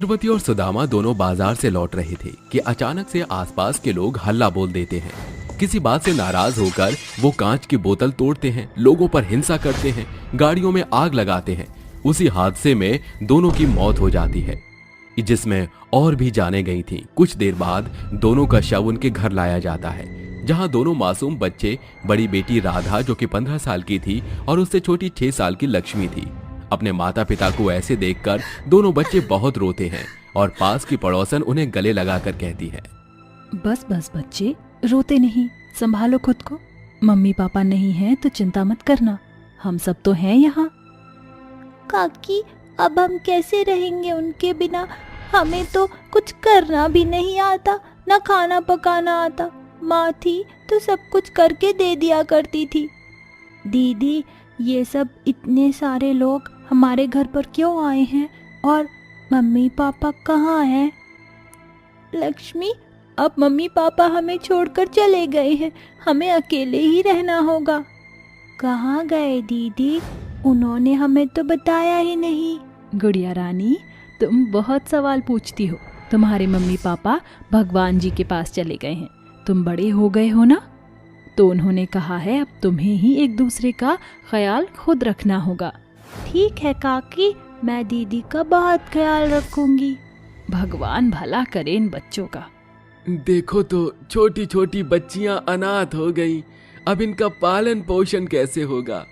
पार्वती और सुदामा दोनों बाजार से लौट रहे थे कि अचानक से आसपास के लोग हल्ला बोल देते हैं। किसी बात से नाराज होकर वो कांच की बोतल तोड़ते हैं, लोगों पर हिंसा करते हैं, गाड़ियों में आग लगाते हैं। उसी हादसे में दोनों की मौत हो जाती है, जिसमें और भी जाने गई थीं। कुछ देर बाद दोनों का शव उनके घर लाया जाता है, जहां दोनों मासूम बच्चे, बड़ी बेटी राधा जो कि 15 साल की थी और उससे छोटी 6 साल की लक्ष्मी थी। अपने माता पिता को ऐसे देखकर दोनों बच्चे बहुत रोते हैं और पास की पड़ोसन उन्हें गले लगाकर कहती है, बस बस बच्चे, रोते नहीं, संभालो खुद को। मम्मी पापा नहीं हैं तो चिंता मत करना, हम सब तो हैं यहाँ। काकी, अब हम कैसे रहेंगे उनके बिना? हमें तो कुछ करना भी नहीं आता, ना खाना पकाना आता। माँ थी तो सब कुछ करके दे दिया करती थी। दीदी, ये सब इतने सारे लोग हमारे घर पर क्यों आए हैं और मम्मी पापा कहाँ हैं? लक्ष्मी, अब मम्मी पापा हमें छोड़कर चले गए हैं, हमें अकेले ही रहना होगा। कहाँ गए दीदी? उन्होंने हमें तो बताया ही नहीं। गुड़िया रानी, तुम बहुत सवाल पूछती हो। तुम्हारे मम्मी पापा भगवान जी के पास चले गए हैं, तुम बड़े हो गए हो ना, तो उन्होंने कहा है अब तुम्हें ही एक दूसरे का ख्याल खुद रखना होगा। ठीक है काकी, मैं दीदी का बहुत ख्याल रखूंगी। भगवान भला करे इन बच्चों का। देखो तो छोटी छोटी बच्चियां अनाथ हो गई, अब इनका पालन पोषण कैसे होगा?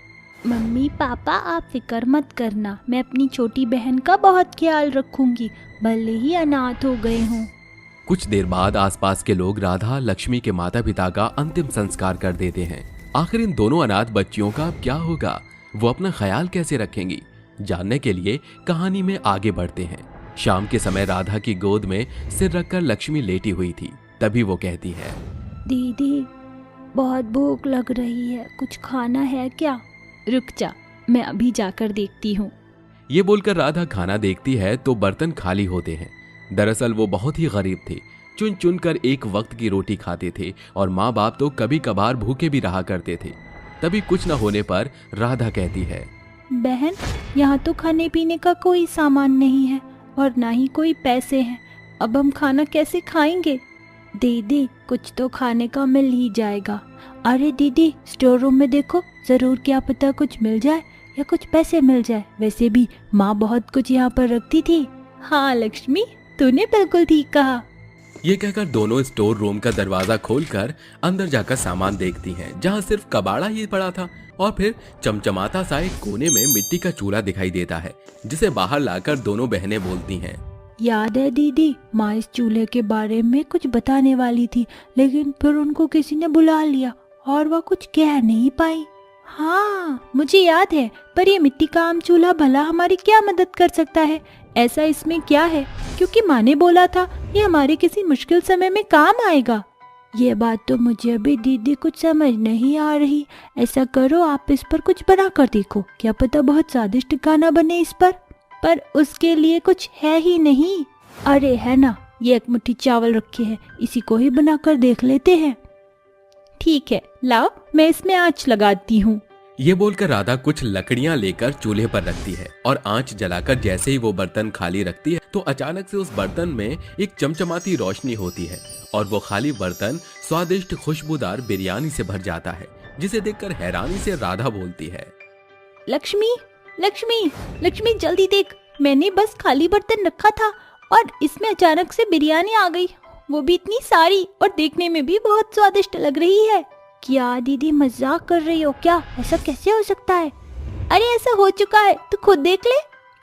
मम्मी पापा, आप फिक्र मत करना, मैं अपनी छोटी बहन का बहुत ख्याल रखूंगी, भले ही अनाथ हो गए हों। कुछ देर बाद आसपास के लोग राधा लक्ष्मी के माता पिता का अंतिम संस्कार कर देते हैं। आखिर इन दोनों अनाथ बच्चियों का अब क्या होगा? वो अपना ख्याल कैसे रखेंगी? जानने के लिए कहानी में आगे बढ़ते हैं। शाम के समय राधा की गोद में सिर रखकर लक्ष्मी लेटी हुई थी। तभी वो कहती है, दीदी, बहुत भूख लग रही है, कुछ खाना है क्या? रुक जा, मैं अभी जाकर देखती हूँ। ये बोलकर राधा खाना देखती है तो बर्तन खाली होते हैं। दरअसल वो बहुत ही गरीब थे, चुन चुन कर एक वक्त की रोटी खाते थे और माँ बाप तो कभी कभार भूखे भी रहा करते थे। तभी कुछ न होने पर राधा कहती है, बहन, यहाँ तो खाने पीने का कोई सामान नहीं है और ना ही कोई पैसे हैं, अब हम खाना कैसे खाएंगे? दीदी, कुछ तो खाने का मिल ही जाएगा। अरे दीदी, स्टोर रूम में देखो, जरूर क्या पता कुछ मिल जाए या कुछ पैसे मिल जाए। वैसे भी माँ बहुत कुछ यहाँ पर रखती थी। हाँ लक्ष्मी, तूने बिल्कुल ठीक कहा। ये कहकर दोनों स्टोर रूम का दरवाजा खोलकर अंदर जाकर सामान देखती हैं, जहाँ सिर्फ कबाड़ा ही पड़ा था और फिर चमचमाता सा एक कोने में मिट्टी का चूल्हा दिखाई देता है, जिसे बाहर लाकर दोनों बहनें बोलती हैं, याद है दीदी, माँ इस चूल्हे के बारे में कुछ बताने वाली थी, लेकिन फिर उनको किसी ने बुला लिया और वह कुछ कह नहीं पाई। हाँ, मुझे याद है, पर ये मिट्टी का आम चूल्हा भला हमारी क्या मदद कर सकता है? ऐसा इसमें क्या है? क्योंकि माँ ने बोला था ये हमारे किसी मुश्किल समय में काम आएगा। ये बात तो मुझे अभी दीदी कुछ समझ नहीं आ रही। ऐसा करो, आप इस पर कुछ बना कर देखो, क्या पता बहुत स्वादिष्ट खाना बने इस पर उसके लिए कुछ है ही नहीं। अरे है ना, ये एक मुट्ठी चावल रखे हैं, इसी को ही बनाकर देख लेते हैं। ठीक है, लाओ, मैं इसमें आंच लगाती हूँ। ये बोलकर राधा कुछ लकड़ियां लेकर चूल्हे पर रखती है और आंच जलाकर जैसे ही वो बर्तन खाली रखती है तो अचानक से उस बर्तन में एक चमचमाती रोशनी होती है और वो खाली बर्तन स्वादिष्ट खुशबूदार बिरयानी से भर जाता है, जिसे देखकर हैरानी से राधा बोलती है, लक्ष्मी, लक्ष्मी, लक्ष्मी, जल्दी देख, मैंने बस खाली बर्तन रखा था और इसमें अचानक से बिरयानी आ गई, वो भी इतनी सारी, और देखने में भी बहुत स्वादिष्ट लग रही है। क्या दीदी मजाक कर रही हो क्या? ऐसा कैसे हो सकता है? अरे ऐसा हो चुका है, तू खुद देख ले।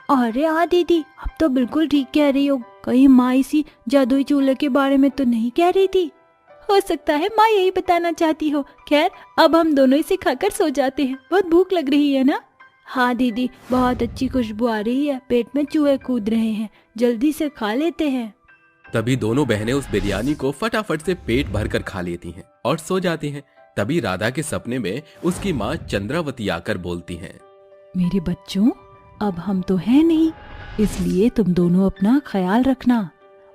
अरे हाँ दीदी, अब तो बिल्कुल ठीक कह रही हो, कहीं माँ इसी जादुई चूल्हे के बारे में तो नहीं कह रही थी। हो सकता है माँ यही बताना चाहती हो। खैर, अब हम दोनों इसे खाकर सो जाते हैं, बहुत भूख लग रही है ना? हाँ दीदी, बहुत अच्छी खुशबू आ रही है, पेट में चूहे कूद रहे हैं, जल्दी से खा लेते हैं। तभी दोनों बहनें उस बिरयानी को फटाफट से पेट भरकर खा लेती हैं और सो जाती हैं। तभी राधा के सपने में उसकी माँ चंद्रावती आकर बोलती हैं, मेरे बच्चों, अब हम तो हैं नहीं, इसलिए तुम दोनों अपना ख्याल रखना।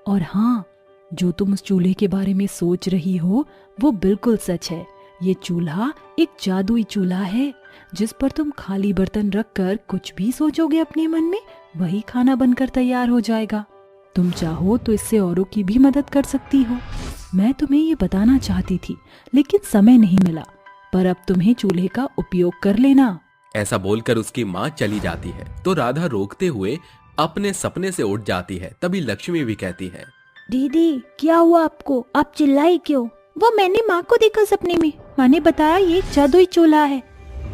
और हाँ, जो तुम उस चूल्हे के बारे में सोच रही हो वो बिल्कुल सच है। ये चूल्हा एक जादुई चूल्हा है, जिस पर तुम खाली बर्तन रखकर कुछ भी सोचोगे अपने मन में, वही खाना बनकर तैयार हो जाएगा। तुम चाहो तो इससे औरों की भी मदद कर सकती हो। मैं तुम्हें ये बताना चाहती थी लेकिन समय नहीं मिला, पर अब तुम्हें चूल्हे का उपयोग कर लेना। ऐसा बोलकर उसकी माँ चली जाती है तो राधा रोकते हुए अपने सपने से उठ जाती है। तभी लक्ष्मी भी कहती है, दीदी क्या हुआ आपको, आप चिल्लाई क्यों? वो मैंने माँ को देखा सपने में। माँ ने बताया ये एक जादुई चूल्हा है,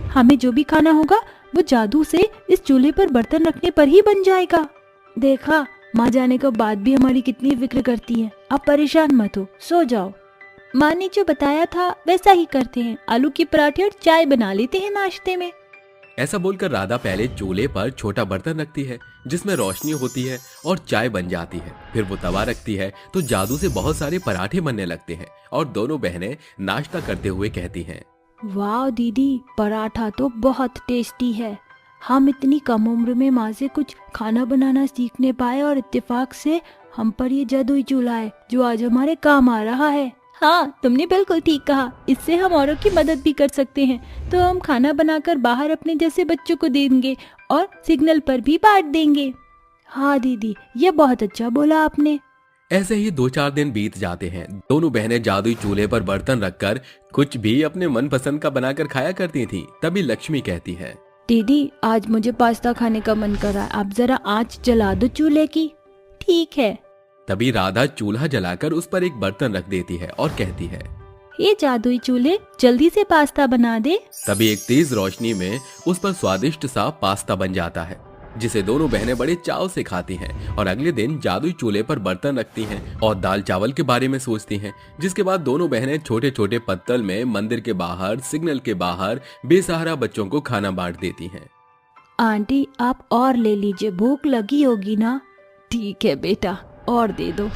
हमें जो भी खाना होगा वो जादू से इस चूल्हे पर बर्तन रखने पर ही बन जाएगा। देखा, माँ जाने के बाद भी हमारी कितनी फिक्र करती है। आप परेशान मत हो, सो जाओ। माँ ने जो बताया था वैसा ही करते हैं, आलू की पराठे और चाय बना लेते हैं नाश्ते में। ऐसा बोलकर राधा पहले चूल्हे पर छोटा बर्तन रखती है जिसमें रोशनी होती है और चाय बन जाती है। फिर वो तवा रखती है तो जादू से बहुत सारे पराठे बनने लगते हैं और दोनों बहनें नाश्ता करते हुए कहती हैं, वाह दीदी, पराठा तो बहुत टेस्टी है। हम इतनी कम उम्र में माँ से कुछ खाना बनाना सीखने पाए और इत्तेफाक से हम पर ये जादुई चूल्हा है जो आज हमारे काम आ रहा है। हाँ, तुमने बिल्कुल ठीक कहा, इससे हम औरों की मदद भी कर सकते हैं। तो हम खाना बनाकर बाहर अपने जैसे बच्चों को देंगे और सिग्नल पर भी बांट देंगे। हाँ दीदी, ये बहुत अच्छा बोला आपने। ऐसे ही 2-4 दिन बीत जाते हैं। दोनों बहनें जादुई चूल्हे पर बर्तन रखकर कुछ भी अपने मनपसंद का बनाकर खाया करती थीं। तभी लक्ष्मी कहती है, दीदी आज मुझे पास्ता खाने का मन कर रहा है, आप जरा आंच जला दो चूल्हे की। ठीक है। तभी राधा चूल्हा जलाकर उस पर एक बर्तन रख देती है और कहती है, ये जादुई चूल्हे जल्दी से पास्ता बना दे। तभी एक तेज रोशनी में उस पर स्वादिष्ट सा पास्ता बन जाता है जिसे दोनों बहनें बड़े चाव से खाती हैं और अगले दिन जादुई चूल्हे पर बर्तन रखती हैं और दाल चावल के बारे में सोचती हैं। जिसके बाद दोनों बहनें छोटे छोटे पत्तल में मंदिर के बाहर, सिग्नल के बाहर बेसहारा बच्चों को खाना बांट देती हैं। आंटी आप और ले लीजिए, भूख लगी होगी ना। ठीक है बेटा, और दे दो।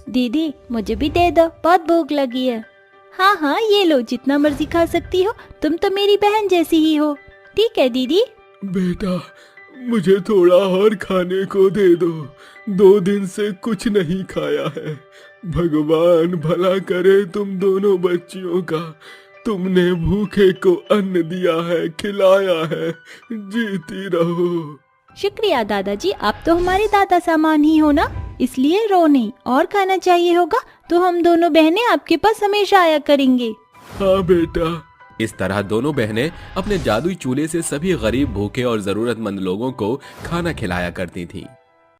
दीदी मुझे भी दे दो, बहुत भूख लगी है। हाँ हाँ ये लो, जितना मर्जी खा सकती हो, तुम तो मेरी बहन जैसी ही हो। ठीक है दीदी। बेटा मुझे थोड़ा और खाने को दे दो, 2 दिन से कुछ नहीं खाया है। भगवान भला करे तुम दोनों बच्चियों का, तुमने भूखे को अन्न दिया है, खिलाया है, जीती रहो। शुक्रिया दादाजी, आप तो हमारे दादा सामान ही हो ना, इसलिए रो नहीं। और खाना चाहिए होगा तो हम दोनों बहनें आपके पास हमेशा आया करेंगे। हाँ बेटा। इस तरह दोनों बहनें अपने जादुई चूल्हे से सभी गरीब, भूखे और जरूरतमंद लोगों को खाना खिलाया करती थीं।